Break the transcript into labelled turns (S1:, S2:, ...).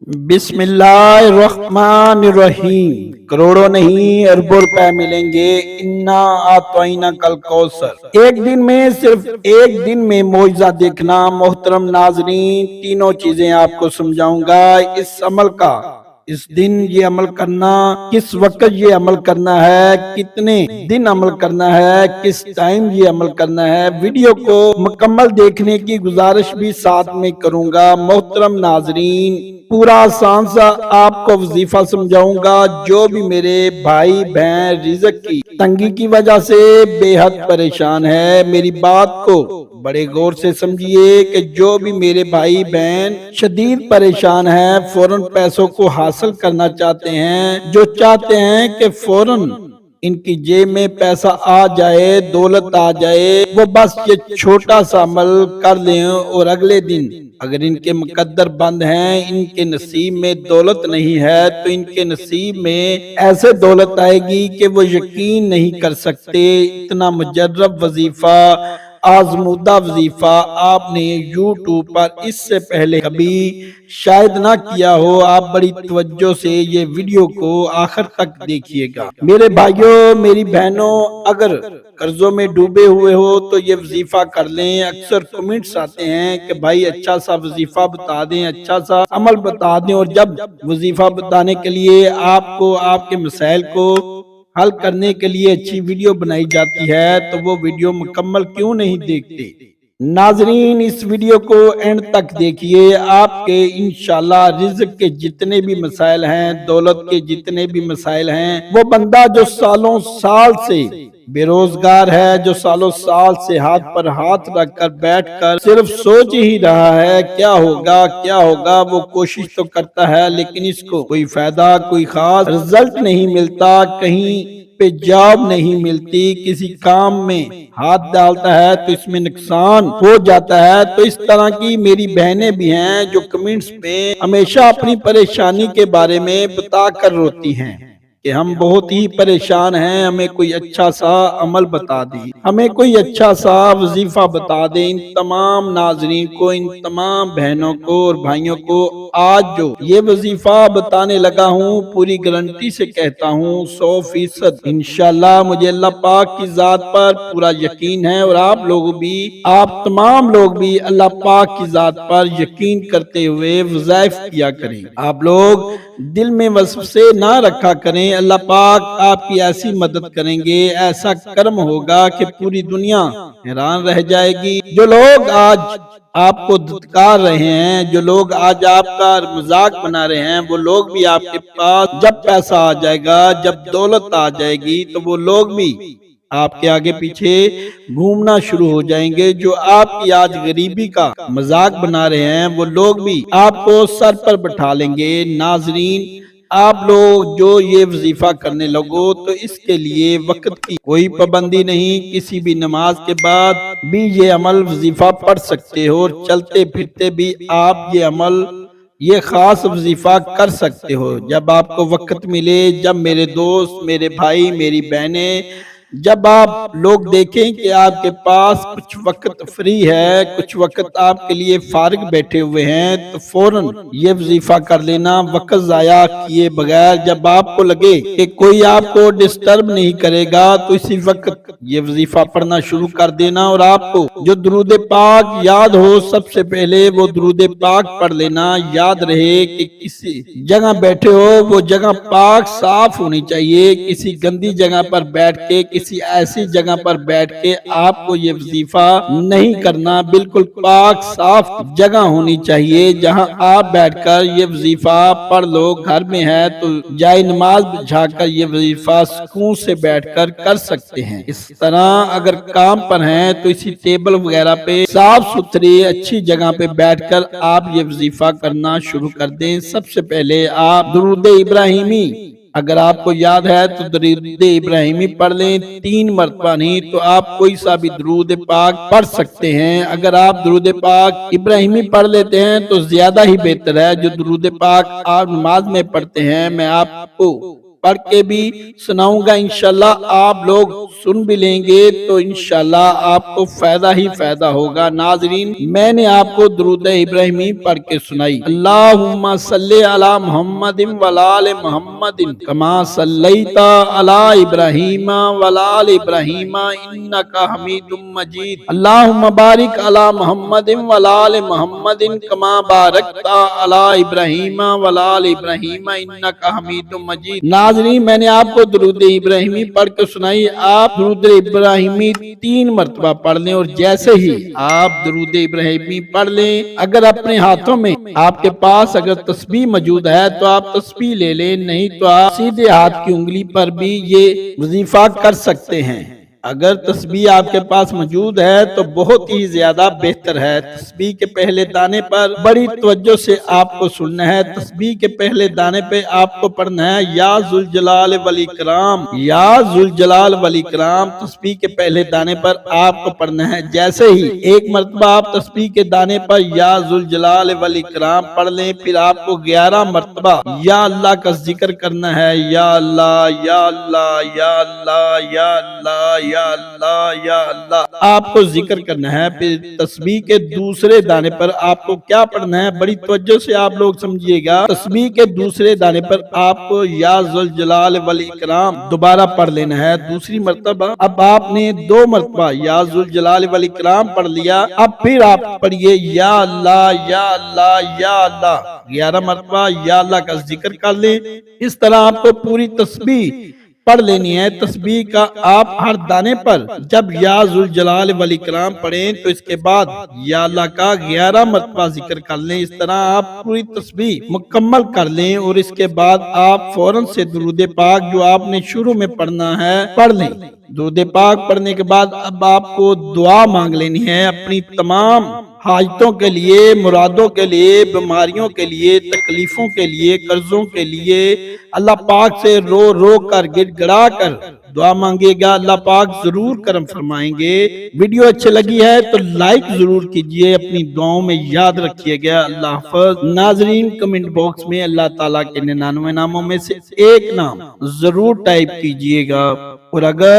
S1: बिस्मिल्लाहिर्रहमानिर्रहीम। करोड़ों नहीं अरबों रुपए मिलेंगे। इन्ना आतोइना कल कौसर। एक दिन में, सिर्फ एक दिन में मौजज़ा देखना। मोहतरम नाज़रीन, तीनों चीजें आपको समझाऊंगा। इस अमल का, इस दिन ये अमल करना, किस वक्त ये अमल करना है, कितने दिन अमल करना है, किस टाइम ये अमल करना है। वीडियो को मुकम्मल देखने की गुजारिश भी साथ में करूंगा। मोहतरम नाजरीन, पूरा आसान सा आपको वजीफा समझाऊंगा। जो भी मेरे भाई बहन रिज़्क की तंगी की वजह से बेहद परेशान है, मेरी बात को बड़े गौर से समझिए कि जो भी मेरे भाई बहन शदीद परेशान है, फौरन पैसों को हासिल करना चाहते हैं, जो चाहते हैं कि फौरन इनकी जेब में पैसा आ जाए, दौलत आ जाए, वो बस ये छोटा सा अमल कर लें और अगले दिन अगर इनके मुकद्दर बंद हैं, इनके नसीब में दौलत नहीं है, तो इनके नसीब में ऐसे दौलत आएगी कि वो यकीन नहीं कर सकते। इतना मुजर्रब वजीफा, आजमूदा वजीफा आपने यूट्यूब पर इससे पहले कभी शायद ना किया हो। आप बड़ी तवज्जो से ये वीडियो को आखिर तक देखिएगा। मेरे भाइयों, मेरी बहनों, अगर कर्जों में डूबे हुए हो तो ये वजीफा कर लें। अक्सर कमेंट्स आते हैं कि भाई अच्छा सा वजीफा बता दें, अच्छा सा अमल बता दें, और जब वजीफा बताने के लिए आपको आपके मसाइल को हल करने के लिए अच्छी वीडियो बनाई जाती है, तो वो वीडियो मुकम्मल क्यों नहीं देखते। नाजरीन, इस वीडियो को एंड तक देखिए। आपके इंशाल्लाह रिज़्क के जितने भी मसाइल हैं, दौलत के जितने भी मसाइल हैं, वो बंदा जो सालों साल से बेरोजगार है, जो सालों साल से हाथ पर हाथ रखकर बैठकर सिर्फ सोच ही रहा है क्या होगा क्या होगा, वो कोशिश तो करता है लेकिन इसको कोई फायदा, कोई खास रिजल्ट नहीं मिलता, कहीं पे जॉब नहीं मिलती, किसी काम में हाथ डालता है तो इसमें नुकसान हो जाता है। तो इस तरह की मेरी बहनें भी हैं जो कमेंट्स पे हमेशा अपनी परेशानी के बारे में बता कर रोती हैं कि हम बहुत ही परेशान हैं, हमें कोई अच्छा सा अमल बता दी, हमें कोई अच्छा सा वजीफा बता दे। इन तमाम नाजरीन को, इन तमाम बहनों को और भाइयों को आज जो ये वजीफा बताने लगा हूँ, पूरी गारंटी से कहता हूँ 100% इंशाल्लाह मुझे अल्लाह पाक की जात पर पूरा यकीन है, और आप लोग भी, आप तमाम लोग भी अल्लाह पाक की जात पर यकीन करते हुए वज़ाइफ किया करें। आप लोग दिल में वसवसे ना रखा करें, अल्लाह पाक आपकी ऐसी मदद करेंगे, ऐसा कर्म होगा कि पूरी दुनिया हैरान रह जाएगी। जो लोग आज आपको धुतकार रहे हैं, जो लोग आज आपका मजाक बना रहे हैं, वो लोग भी आपके पास जब पैसा आ जाएगा, जब दौलत आ जाएगी, तो वो लोग भी आपके आगे पीछे घूमना शुरू हो जाएंगे। जो आपकी आज गरीबी का मजाक बना रहे हैं, वो लोग भी आपको सर पर बैठा लेंगे। नाजरीन, आप लोग जो ये वजीफा करने लगो तो इसके लिए वक्त की कोई पाबंदी नहीं, किसी भी नमाज के बाद भी ये अमल वजीफा पढ़ सकते हो, और चलते फिरते भी आप ये अमल, ये खास वजीफा कर सकते हो जब आपको वक्त मिले। जब मेरे दोस्त, मेरे भाई, मेरी बहनें, जब आप लोग देखें कि आपके पास कुछ वक्त फ्री है, कुछ वक्त आपके लिए फारिग बैठे हुए हैं, तो फौरन ये वजीफा कर लेना वक्त जाया किए बगैर। जब आपको लगे कि कोई आपको डिस्टर्ब नहीं करेगा, तो इसी वक्त ये वजीफा पढ़ना शुरू कर देना। और आपको जो दुरूद पाक याद हो, सबसे पहले वो दुरूद पाक पढ़ लेना। याद रहे कि किसी जगह बैठे हो, वो जगह पाक साफ होनी चाहिए। किसी गंदी जगह पर बैठ के, किसी ऐसी जगह पर बैठ के आपको ये वजीफा नहीं करना। बिल्कुल पाक साफ जगह होनी चाहिए जहां आप बैठकर ये वजीफा पढ़ लो। घर में है तो जाए नमाज बिछाकर ये वजीफा सुकून से बैठकर कर सकते हैं। इस तरह अगर काम पर हैं तो इसी टेबल वगैरह पे साफ सुथरी अच्छी जगह पे बैठकर आप ये वजीफा करना शुरू कर दें। सबसे पहले आप दुरूद इब्राहिमी, अगर आपको याद है तो दरूद इब्राहिमी पढ़ लें 3 मरतबा, नहीं तो आप कोई सा भी दरूद पाक पढ़ सकते हैं। अगर आप दरूद पाक इब्राहिमी पढ़ लेते हैं तो ज्यादा ही बेहतर है। जो दरूद पाक आप नमाज में पढ़ते हैं, मैं आपको पढ़ के भी सुनाऊंगा। इंशाल्लाह आप लोग सुन भी लेंगे तो इंशाल्लाह आपको फायदा ही फायदा होगा। नाजरीन, मैंने आपको दुरूद इब्राहिमी पढ़ के सुनाई। अल्लाहुम्मा सल्ली अला मुहम्मदिन वला आले मुहम्मदिन कमा सल्लैता अला इब्राहीम वला आले इब्राहीम इन्नका हमीदुम मजीद। अल्लाहुम्मा बारिक अला मुहम्मदिन वला आले मुहम्मदिन कमा बारकता अला इब्राहीम वला आले इब्राहीम इन्नका हमीदुम मजीद। नाज़रीन, मैंने आपको दुरूद इब्राहिमी पढ़ के सुनाई। आप दुरूद इब्राहिमी 3 मरतबा पढ़ लें और जैसे ही आप दुरूद इब्राहिमी पढ़ लें, अगर अपने हाथों में आपके पास अगर तस्बीह मौजूद है तो आप तस्बीह ले लें, नहीं तो आप सीधे हाथ की उंगली पर भी ये वजीफा कर सकते हैं। अगर तस्बीह आपके पास मौजूद है तो बहुत ही ज्यादा बेहतर है। तस्बीह के पहले दाने पर बड़ी तवज्जो से आपको सुनना है। तस्बीह के पहले दाने पे आपको पढ़ना है या जुल जलाल वल इकराम, या जुल जलाल वल इकराम। तस्बीह के पहले दाने पर आपको पढ़ना है। जैसे ही एक मरतबा आप तस्बीह के दाने पर या जुल जलाल वल इकराम पढ़ लें, फिर आपको 11 मरतबा या अल्लाह का जिक्र करना है। या अल्लाह या अल्लाह या अल्लाह या अल्लाह या अल्लाह या अल्लाह आपको जिक्र करना है। फिर तस्बीह के दूसरे दाने पर आपको क्या पढ़ना है, बड़ी तवज्जो से आप लोग समझिएगा। तस्बीह के दूसरे दाने पर आपको या जुल जलाल वल इकराम दोबारा पढ़ लेना है, दूसरी मरतबा। अब आपने 2 मरतबा या जुल जलाल वल इकराम पढ़ लिया। अब फिर आप पढ़िए या अल्लाह या अल्लाह या अल्लाह 11 मरतबा या अल्लाह का जिक्र कर लें। इस तरह आपको पूरी तस्बीह पढ़ लेनी है। तस्बीह का आप हर दाने पर जब या जुल जलाल वल इकराम पढ़ें तो इसके बाद या अल्लाह का 11 मरतबा जिक्र कर लें। इस तरह आप पूरी तस्बीह मुकम्मल कर लें और इसके बाद आप फौरन से दुरूद पाक जो आपने शुरू में पढ़ना है पढ़ लें। दुरूद पाक पढ़ने के बाद अब आपको दुआ मांग लेनी है अपनी तमाम हाजतों के लिए, मुरादों के लिए, बीमारियों के लिए, तकलीफों के लिए, कर्जों के लिए। अल्लाह पाक से रो रो कर गिड़गिड़ा कर दुआ मांगेगा, अल्लाह पाक जरूर करम फरमाएंगे। वीडियो अच्छी लगी है तो लाइक जरूर कीजिए, अपनी दुआओं में याद रखिएगा। अल्लाह हाफ़िज़। नाज़रीन, कमेंट बॉक्स में अल्लाह ताला के 99 नामों में से एक नाम जरूर टाइप कीजिएगा। और अगर